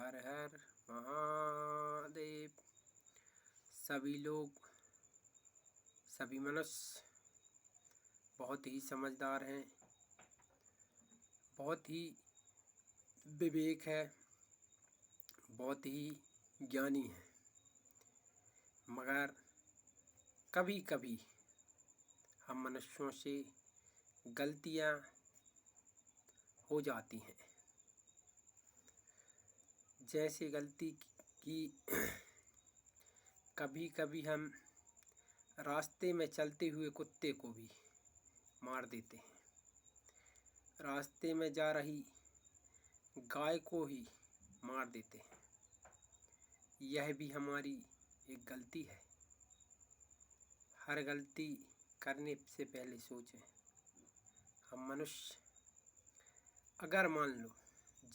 हर हर महादेव। सभी लोग, सभी मनुष्य बहुत ही समझदार हैं, बहुत ही विवेक है, बहुत ही ज्ञानी है, मगर कभी कभी हम मनुष्यों से गलतियां हो जाती हैं। जैसे गलती की कभी कभी हम रास्ते में चलते हुए कुत्ते को भी मार देते हैं, रास्ते में जा रही गाय को ही मार देते हैं। यह भी हमारी एक गलती है। हर गलती करने से पहले सोचें। हम मनुष्य, अगर मान लो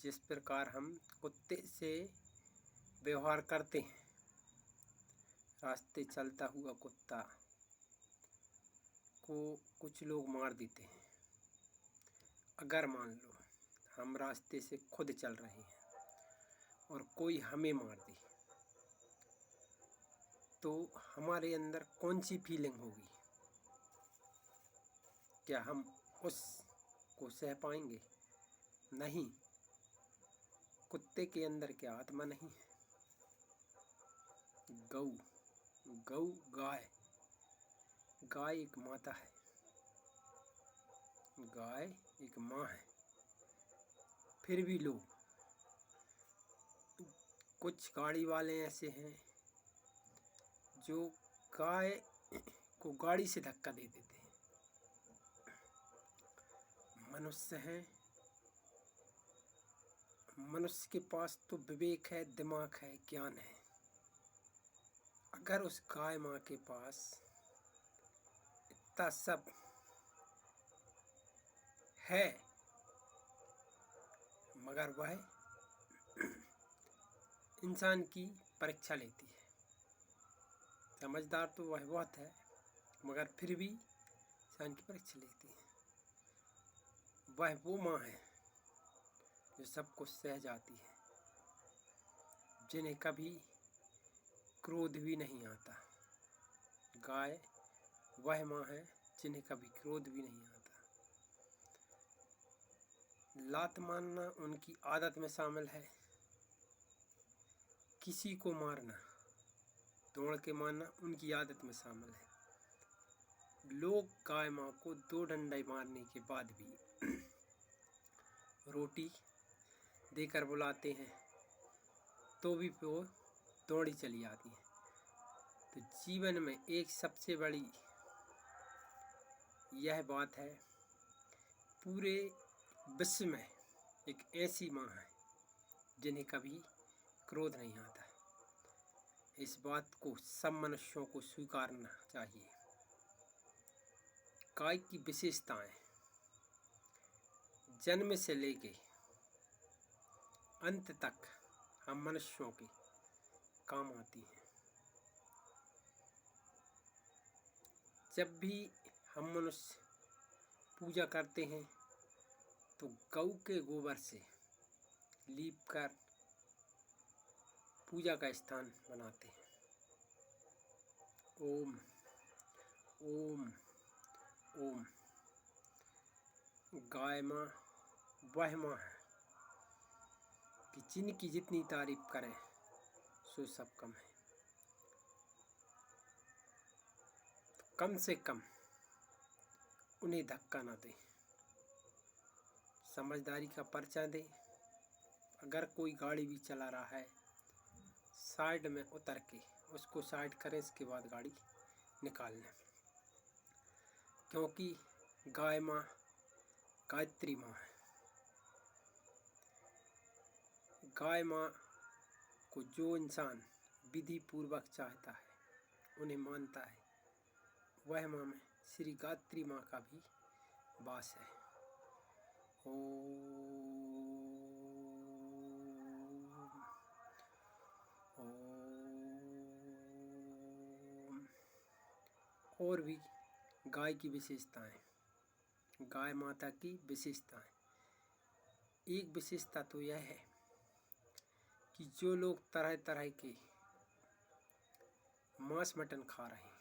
जिस प्रकार हम कुत्ते से व्यवहार करते हैं, रास्ते चलता हुआ कुत्ता को कुछ लोग मार देते हैं। अगर मान लो हम रास्ते से खुद चल रहे हैं और कोई हमें मार दे, तो हमारे अंदर कौन सी फीलिंग होगी? क्या हम उसको सह पाएंगे? नहीं। कुत्ते के अंदर क्या आत्मा नहीं है? गौ गाय एक माता है, गाय एक माँ है। फिर भी लोग, कुछ गाड़ी वाले ऐसे हैं जो गाय को गाड़ी से धक्का दे देते हैं। मनुष्य हैं, मनुष्य के पास तो विवेक है, दिमाग है, ज्ञान है। अगर उस गाय माँ के पास इतना सब है, मगर वह इंसान की परीक्षा लेती है। समझदार तो वह बहुत है, मगर फिर भी इंसान की परीक्षा लेती है। वह वो माँ है जो सब कुछ सह जाती है, जिन्हें कभी क्रोध भी नहीं आता। गाय वह माँ है जिन्हें कभी क्रोध भी नहीं आता। लात मारना उनकी आदत में शामिल है। किसी को मारना, दौड़ के मारना उनकी आदत में शामिल है। लोग गाय माँ को 2 डंडे मारने के बाद भी रोटी देकर बुलाते हैं, तो भी वो दौड़ी चली आती है। तो जीवन में एक सबसे बड़ी यह बात है, पूरे विश्व में एक ऐसी माँ है जिन्हें कभी क्रोध नहीं आता। इस बात को सब मनुष्यों को स्वीकारना चाहिए। गाय की विशेषताएं जन्म से लेके अंत तक हम मनुष्यों के काम आती हैं। जब भी हम मनुष्य पूजा करते हैं तो गौ के गोबर से लीप कर पूजा का स्थान बनाते हैं। ओम ओम ओम। गाय माँ वह माँ है कि जिनकी जितनी तारीफ करें सो सब कम है। तो कम से कम उन्हें धक्का ना दें, समझदारी का परिचय दें। अगर कोई गाड़ी भी चला रहा है, साइड में उतर के उसको साइड करें, इसके बाद गाड़ी निकाल लें। क्योंकि गाय माँ गायत्री माँ है। गाय माँ को जो इंसान विधि पूर्वक चाहता है, उन्हें मानता है, वह माँ में श्री गायत्री माँ का भी वास है। ओम ओम। और भी गाय की विशेषताएं, गाय माता की विशेषताएं। एक विशेषता तो यह है कि जो लोग तरह तरह के मांस मटन खा रहे हैं,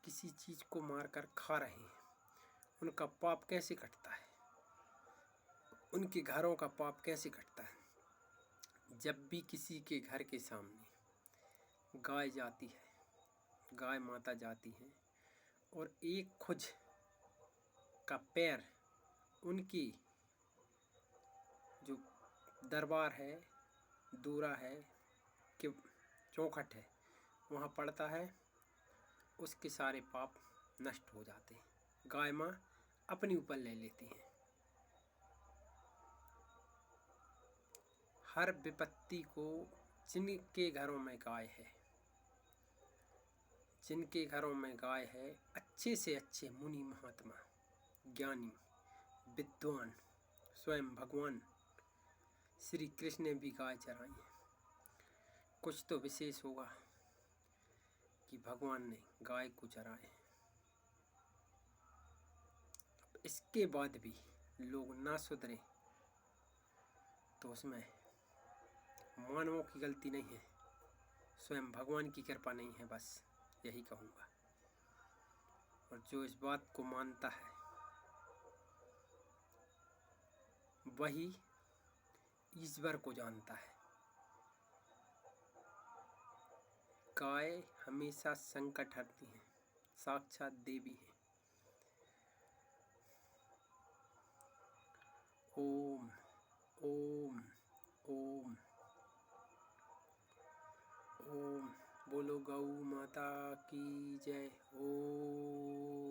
किसी चीज को मारकर खा रहे हैं, उनका पाप कैसे कटता है, उनके घरों का पाप कैसे कटता है। जब भी किसी के घर के सामने गाय जाती है, गाय माता जाती है और एक खुज का पैर उनकी जो दरबार है, दूरा है कि चौखट है, वहाँ पड़ता है, उसके सारे पाप नष्ट हो जाते हैं। गाय माँ अपने ऊपर ले लेती हैं। हर विपत्ति को जिनके घरों में गाय है, जिनके घरों में गाय है, अच्छे से अच्छे मुनि महात्मा, ज्ञानी, विद्वान, स्वयं भगवान श्री कृष्ण ने भी गाय चराई है। कुछ तो विशेष होगा कि भगवान ने गाय को चराए। इसके बाद भी लोग ना सुधरे तो उसमें मानवों की गलती नहीं है, स्वयं भगवान की कृपा नहीं है, बस यही कहूँगा। और जो इस बात को मानता है वही ईश्वर को जानता है। गाय हमेशा संकट हरती है, साक्षात देवी है। ओम ओम ओम ओम। बोलो गौ माता की जय। ओम।